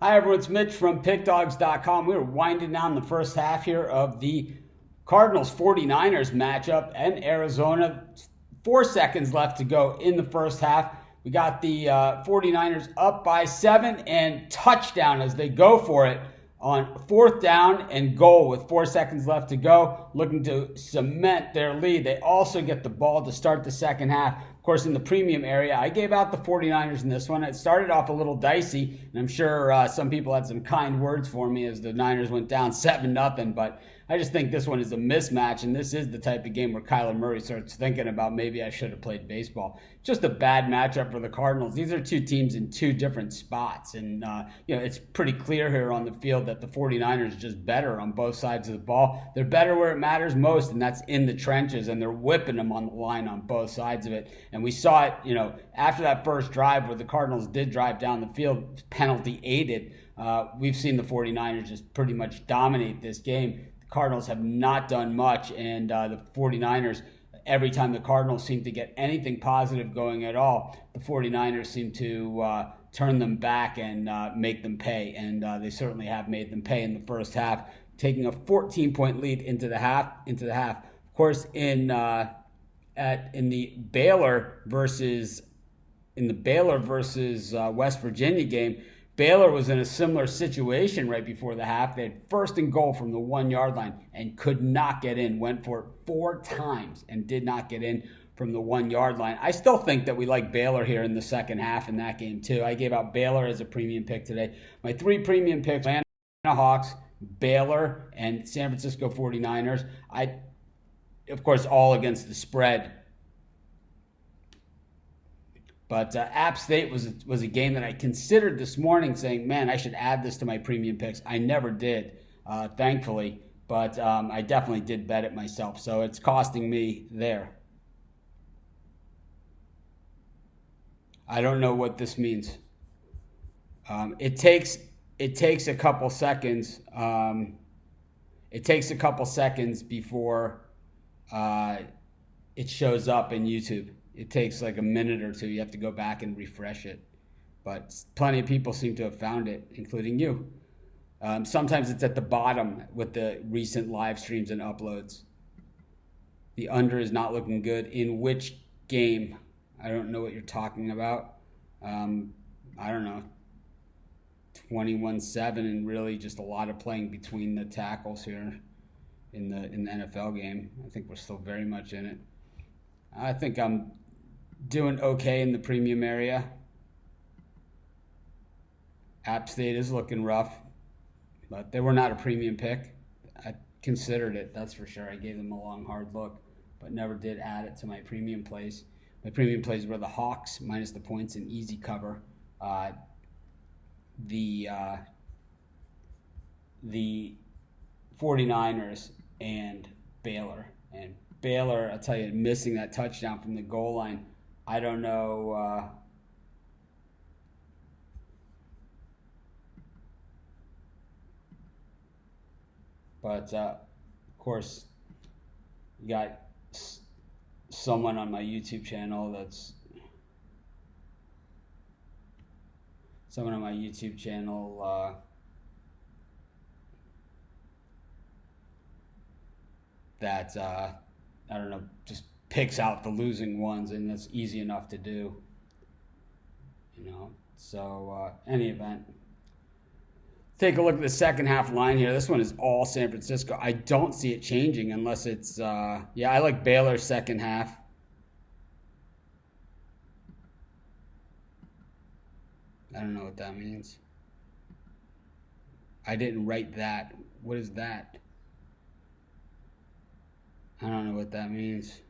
Hi, everyone. It's Mitch from PickDogs.com. We're winding down the first half here of the Cardinals 49ers matchup in Arizona. 4 seconds left to go in the first half. We got the 49ers up by 7 and touchdown as they go for it on fourth down and goal with 4 seconds left to go, looking to cement their lead. They also get the ball to start the second half. Of course, in the premium area, I gave out the 49ers in this one. It started off a little dicey, and I'm sure some people had some kind words for me as the Niners went down 7-0, but I just think this one is a mismatch, and this is the type of game where Kyler Murray starts thinking about maybe I should have played baseball. Just a bad matchup for the Cardinals. These are two teams in two different spots, and it's pretty clear here on the field that the 49ers are just better on both sides of the ball. They're better where it matters most, and that's in the trenches, and they're whipping them on the line on both sides of it. And we saw it, after that first drive where the Cardinals did drive down the field, penalty aided. We've seen the 49ers just pretty much dominate this game. The Cardinals have not done much, and the 49ers, every time the Cardinals seem to get anything positive going at all, the 49ers seem to turn them back and make them pay. And they certainly have made them pay in the first half, taking a 14-point lead into the half. Of course, in the Baylor versus West Virginia game, Baylor was in a similar situation right before the half. They had first and goal from the 1 yard line and could not get in. Went for it 4 times and did not get in from the 1 yard line. I still think that we like Baylor here in the second half in that game too. I gave out Baylor as a premium pick today. My three premium picks: Atlanta Hawks, Baylor, and San Francisco 49ers. Of course, all against the spread. But App State was a game that I considered this morning, saying, man, I should add this to my premium picks. I never did, thankfully, but I definitely did bet it myself. So it's costing me there. I don't know what this means. It takes a couple seconds. It takes a couple seconds before it shows up in YouTube. It takes like a minute or two. You have to go back and refresh it. But plenty of people seem to have found it, including you. Sometimes it's at the bottom with the recent live streams and uploads. The under is not looking good. In which game? I don't know what you're talking about. I don't know. 21-7 and really just a lot of playing between the tackles here in the NFL game. I think we're still very much in it. I think I'm doing okay in the premium area. App State is looking rough, but they were not a premium pick. I considered it, that's for sure. I gave them a long, hard look, but never did add it to my premium plays. My premium plays were the Hawks minus the points and easy cover. The 49ers and Baylor. And Baylor, I'll tell you, missing that touchdown from the goal line. I don't know. But of course, you got someone on my YouTube channel that I don't know, just picks out the losing ones, and that's easy enough to do. So any event, take a look at the second half line here. This one is all San Francisco. I don't see it changing unless it's I like Baylor second half. I don't know what that means. I didn't write that. What is that? I don't know what that means.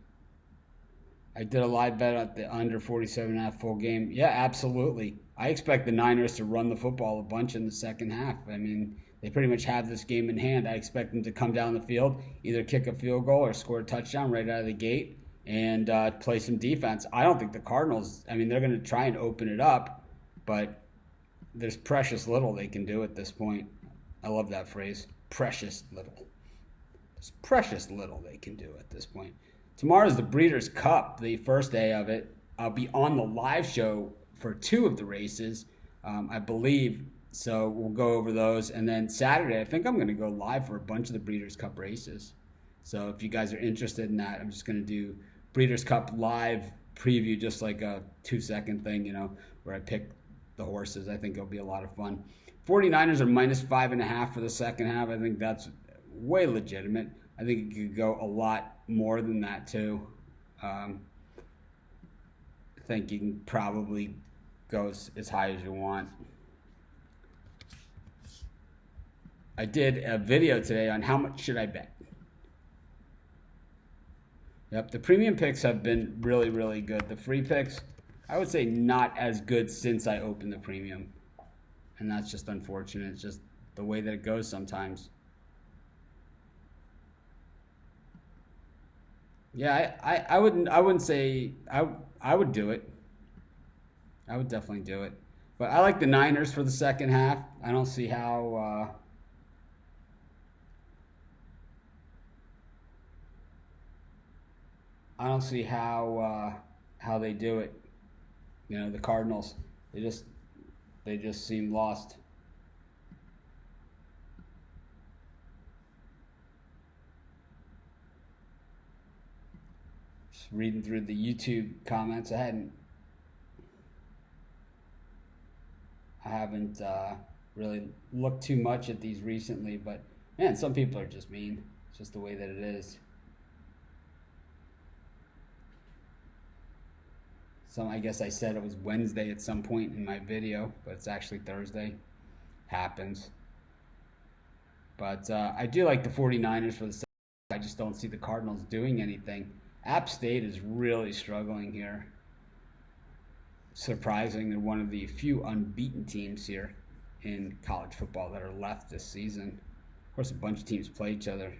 I did a live bet at the under 47.5 full game. Yeah, absolutely. I expect the Niners to run the football a bunch in the second half. I mean, they pretty much have this game in hand. I expect them to come down the field, either kick a field goal or score a touchdown right out of the gate and play some defense. I don't think the Cardinals, they're going to try and open it up, but there's precious little they can do at this point. I love that phrase, precious little. There's precious little they can do at this point. Tomorrow's the Breeders' Cup, the first day of it. I'll be on the live show for two of the races. I believe So we'll go over those. And then Saturday, I think I'm going to go live for a bunch of the Breeders' Cup races. So if you guys are interested in that, I'm just going to do Breeders' Cup live preview, just like a 2-second thing, where I pick the horses. I think it'll be a lot of fun. 49ers are -5.5 for the second half. I think that's way legitimate. I think it could go a lot more than that too. I think you can probably go as high as you want. I did a video today on how much should I bet. Yep, the premium picks have been really, really good. The free picks, I would say not as good since I opened the premium. And that's just unfortunate. It's just the way that it goes sometimes. Yeah, I wouldn't say I would do it. I would definitely do it. But I like the Niners for the second half. I don't see how how they do it. The Cardinals, they just seem lost. Just reading through the YouTube comments, I haven't really looked too much at these recently, but man, some people are just mean. It's just the way that it is. I guess I said it was Wednesday at some point in my video, but it's actually Thursday. Happens. But I do like the 49ers for the second. I just don't see the Cardinals doing anything. App State is really struggling here. Surprising, they're one of the few unbeaten teams here in college football that are left this season. Of course, a bunch of teams play each other.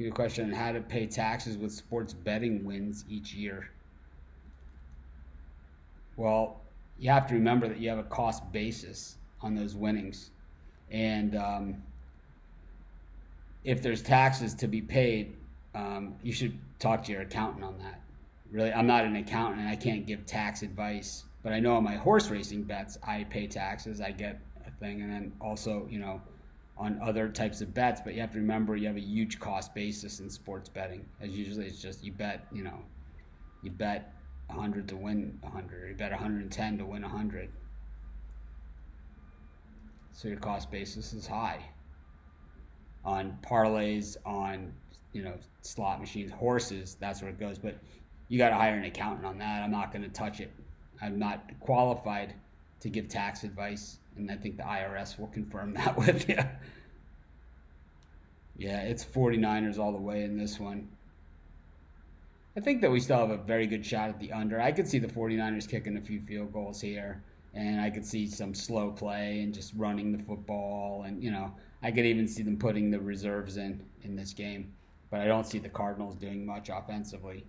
A question on how to pay taxes with sports betting wins each year. Well, you have to remember that you have a cost basis on those winnings. And if there's taxes to be paid, you should talk to your accountant on that. Really, I'm not an accountant and I can't give tax advice. But I know on my horse racing bets, I pay taxes. I get a thing. And then also, on other types of bets, but you have to remember you have a huge cost basis in sports betting. As usually it's just you bet 100 to win 100, or you bet 110 to win 100. So your cost basis is high. On parlays, on slot machines, horses, that's where it goes. But you got to hire an accountant on that. I'm not going to touch it. I'm not qualified to give tax advice. And I think the IRS will confirm that with you. Yeah, it's 49ers all the way in this one. I think that we still have a very good shot at the under. I could see the 49ers kicking a few field goals here. And I could see some slow play and just running the football. And, I could even see them putting the reserves in this game. But I don't see the Cardinals doing much offensively.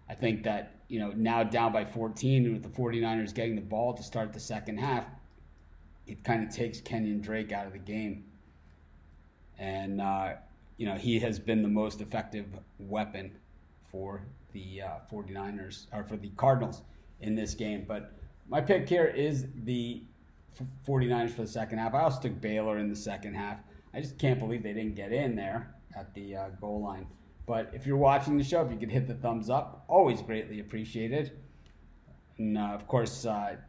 I think that, now down by 14 with the 49ers getting the ball to start the second half, it kind of takes Kenyon Drake out of the game. And, he has been the most effective weapon for the 49ers, or for the Cardinals in this game. But my pick here is the 49ers for the second half. I also took Baylor in the second half. I just can't believe they didn't get in there at the goal line. But if you're watching the show, if you could hit the thumbs up, always greatly appreciated. And of course,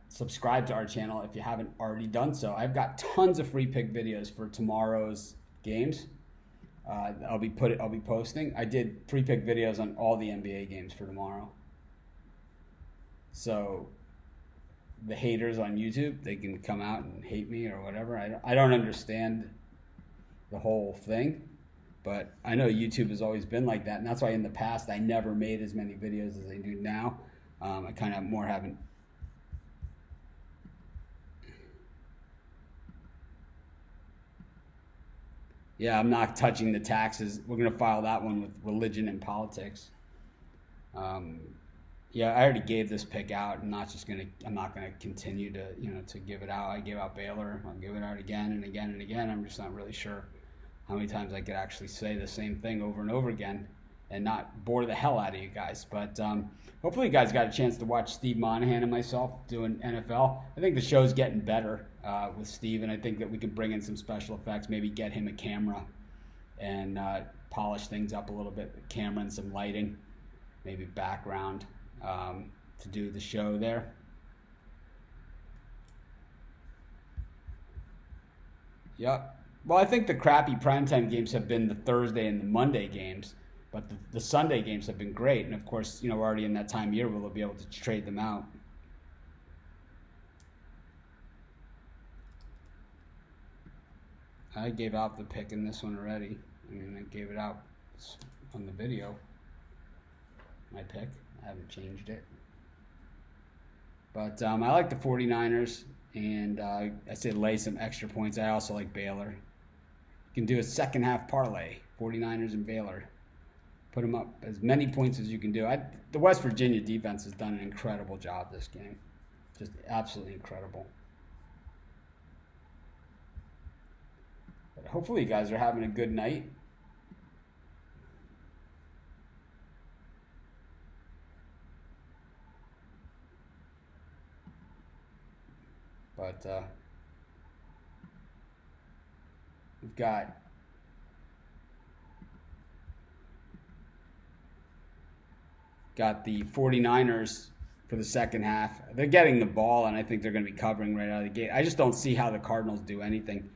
subscribe to our channel if you haven't already done so. I've got tons of free pick videos for tomorrow's games. I'll be posting. I did free pick videos on all the NBA games for tomorrow. So the haters on YouTube, they can come out and hate me or whatever. I don't understand the whole thing, but I know YouTube has always been like that, and that's why in the past I never made as many videos as I do now. I kind of more haven't. Yeah, I'm not touching the taxes. We're going to file that one with religion and politics. Yeah, I already gave this pick out. I'm not going to continue to give it out. I gave out Baylor. I'll give it out again and again and again. I'm just not really sure how many times I could actually say the same thing over and over again. and not bore the hell out of you guys. But hopefully you guys got a chance to watch Steve Monahan and myself doing NFL. I think the show's getting better with Steve, and I think that we can bring in some special effects, maybe get him a camera and polish things up a little bit with camera and some lighting, maybe background to do the show there. Yep. Well, I think the crappy primetime games have been the Thursday and the Monday games, but the Sunday games have been great. And of course, we're already in that time of year where we'll be able to trade them out. I gave out the pick in this one already. I mean, I gave it out on the video. My pick. I haven't changed it. But I like the 49ers, and I say lay some extra points. I also like Baylor. You can do a second half parlay, 49ers and Baylor. Put them up as many points as you can do. The West Virginia defense has done an incredible job this game. Just absolutely incredible. But hopefully you guys are having a good night. But we've got the 49ers for the second half. They're getting the ball, and I think they're going to be covering right out of the gate. I just don't see how the Cardinals do anything.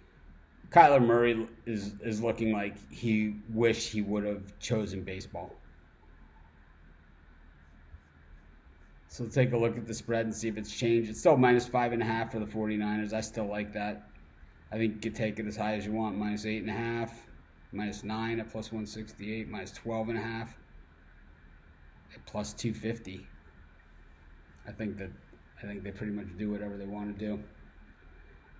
Kyler Murray is looking like he wished he would have chosen baseball. So take a look at the spread and see if it's changed. It's still -5.5 for the 49ers. I still like that. I think you could take it as high as you want. -8.5, -9 at +168, -12.5 at +250. I think they pretty much do whatever they want to do.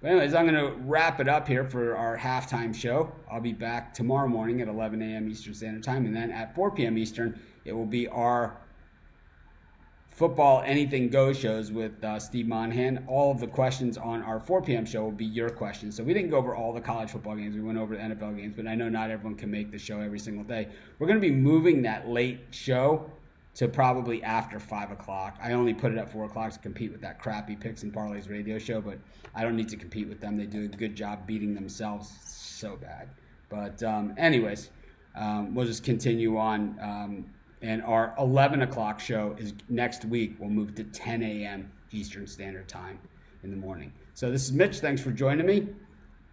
But anyways, I'm going to wrap it up here for our halftime show. I'll be back tomorrow morning at 11 a.m. Eastern Standard Time, and then at 4 p.m. Eastern, it will be our football anything goes shows with Steve Monahan. All of the questions on our 4 p.m. show will be your questions. So we didn't go over all the college football games. We went over the NFL games, but I know not everyone can make the show every single day. We're going to be moving that late show to probably after 5 o'clock. I only put it at 4 o'clock to compete with that crappy Picks and Parlays radio show, but I don't need to compete with them. They do a good job beating themselves so bad. But anyways, we'll just continue on. And our 11 o'clock show is next week. We'll move to 10 a.m. Eastern Standard Time in the morning. So this is Mitch. Thanks for joining me.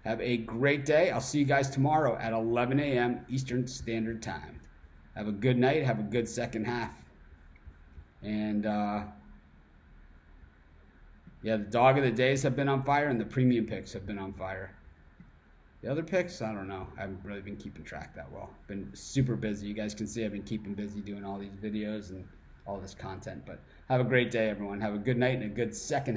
Have a great day. I'll see you guys tomorrow at 11 a.m. Eastern Standard Time. Have a good night. Have a good second half. And, the dog of the days have been on fire, and the premium picks have been on fire. The other picks, I don't know. I haven't really been keeping track that well. Been super busy. You guys can see I've been keeping busy doing all these videos and all this content. But have a great day, everyone. Have a good night and a good second half.